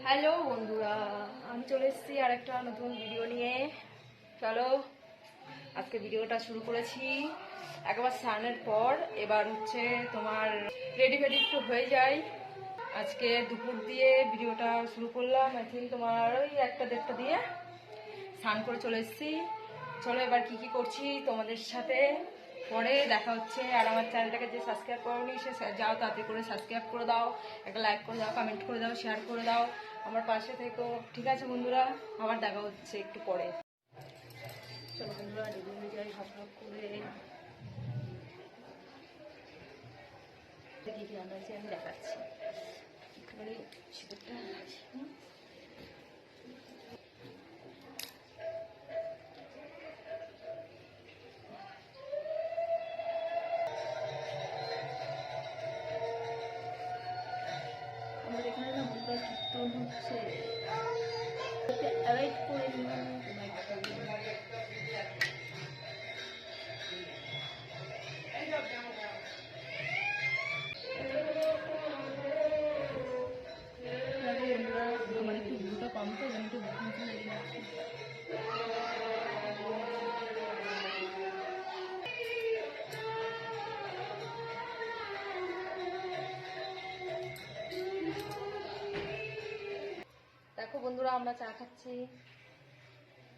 Hello বন্ধুরা, আমি চলে এসেছি আর একটা নতুন ভিডিও নিয়ে। চলো আজকে ভিডিওটা শুরু করেছি একবার স্নানের পর। এবার হচ্ছে তোমার রেডি ফেডি একটু হয়ে যায়। আজকে দুপুর দিয়ে ভিডিওটা শুরু করলাম। এখন তোমার ওই 1টা-1:30 দিয়ে স্নান করে চলে এসেছি। চলো এবার কি কি করছি তোমাদের সাথে পরে দেখা হচ্ছে। আর আমার চ্যানেলটাকে যে সাবস্ক্রাইব করোনি সে যাও তাড়াতাড়ি করে সাবস্ক্রাইব করে দাও, একটা লাইক করে দাও, কমেন্ট করে দাও, শেয়ার করে দাও, আমার পাশে থেকো। ঠিক আছে বন্ধুরা, আবার দেখা হচ্ছে একটু পরে। চলো বন্ধুরা রেডি হয়ে যাই ভাব করে। কি কি রান্না হয়েছে আমি দেখাচ্ছি। একটুখানি শীতটা আছে। আমাদের এখানে না বন্ধুরা কীর্তন হচ্ছে, অ্যাভয়েড করে আমার একটু ভিডিওটা কম তো একটু লেগে যাচ্ছে। দেখো বন্ধুরা আমরা চা খাচ্ছি।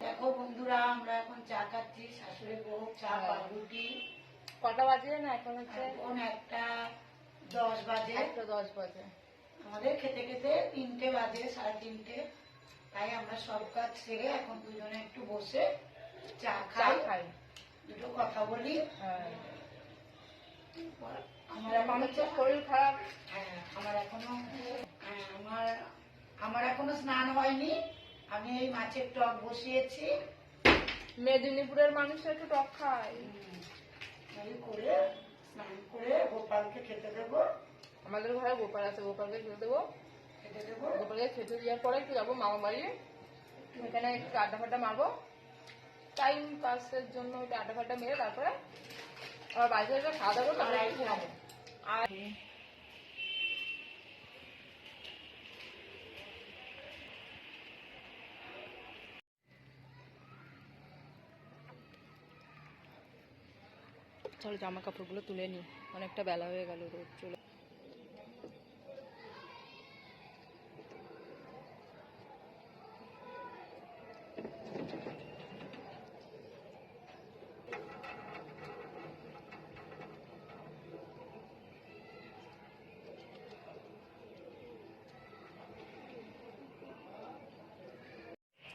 দেখো বন্ধুরা আমরা এখন চা খাচ্ছি, শাশুড়ি বউ চা পাউরুটি। কটা বাজে না এখন হচ্ছে? এখন 1:10 বাজে। 1:10 বাজে। আমাদের খেতে খেতে 3টে বাজে, 3:30। তাই আমরা সব কাজ সেরে এখন দুজনে একটু বসে চা খাই, দুটো কথা বলি। আমার শরীর খারাপ। আমার এখনো স্নান হয়নি। আমি এই মাছের টক বসিয়েছি। মেদিনীপুরের মানুষ একটু টক খায়। করে স্নান করে গোপালকে খেতে দেবো। আমাদের ঘরে গোপাল আছে, গোপালকে খেতে দেবো। গোপালকে খেতে দেওয়ার পরে একটু যাবো মামা বাড়ি, এখানে একটু আড্ডা ফাড্ডা মারবো, টাইম পাসের জন্য একটু আড্ডা ফাড্ডা মেরে তারপরে আবার বাড়িতে এসে খাওয়া দাওয়া করবো, তারপরে ঘুমাবো। আর চলো জামা কাপড়গুলো তুলে নিই, অনেকটা বেলা হয়ে গেল, রোদ চলে।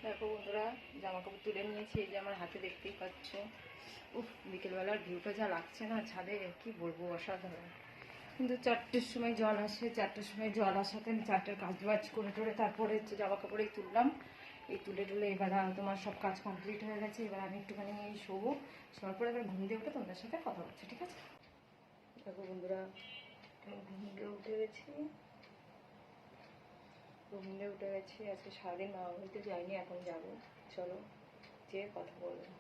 দেখো বন্ধুরা জামা কাপড় তুলে নিয়েছি, এই যে আমার হাতে দেখতেই পাচ্ছ। উফ, বিকেলবেলার ভিউটা যা লাগছে না ছাদে, কি বলবো, অসাধারণ। কিন্তু 4টের সময় জল আসে, 4টের সময় জল আসাতে আমি 4টের কাজ বাজ করে টোরে তারপরে হচ্ছে জামা কাপড়েই তুললাম। এই তুলে টুলে এবার তোমার সব কাজ কমপ্লিট হয়ে গেছে। এবার আমি একটুখানি শোবো, শোয়ার পরে এবার ঘুম দিয়ে উঠে তোমাদের সাথে কথা বলছি, ঠিক আছে? দেখো বন্ধুরা ঘুম দিয়ে উঠে গেছি, ঘুমিয়ে উঠে গেছি। আজকে সারাদিন মামা বাড়িতে যাইনি, এখন যাবো। চলো যেয়ে কথা বলবো।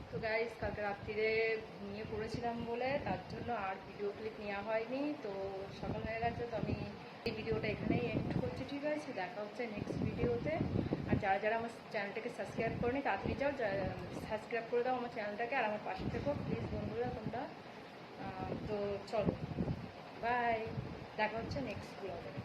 তো গাইস কালকে রাত্রিরে ঘুমিয়ে পড়েছিলাম বলে তার জন্য আর ভিডিও ক্লিপ নেওয়া হয়নি। তো সকাল হয়ে গেছে, তো আমি এই ভিডিওটা এখানেই এন্ড করছি, ঠিক আছে? দেখা হচ্ছে নেক্সট ভিডিওতে। আর যারা যারা আমার চ্যানেলটাকে সাবস্ক্রাইব করেনি তাড়াতাড়ি যাও, সাবস্ক্রাইব করে দাও আমার চ্যানেলটাকে, আর আমার পাশে থেকো প্লিজ বন্ধুরা তোমরা। তো চলো বাই, দেখা হচ্ছে নেক্সট ভিডিওতে।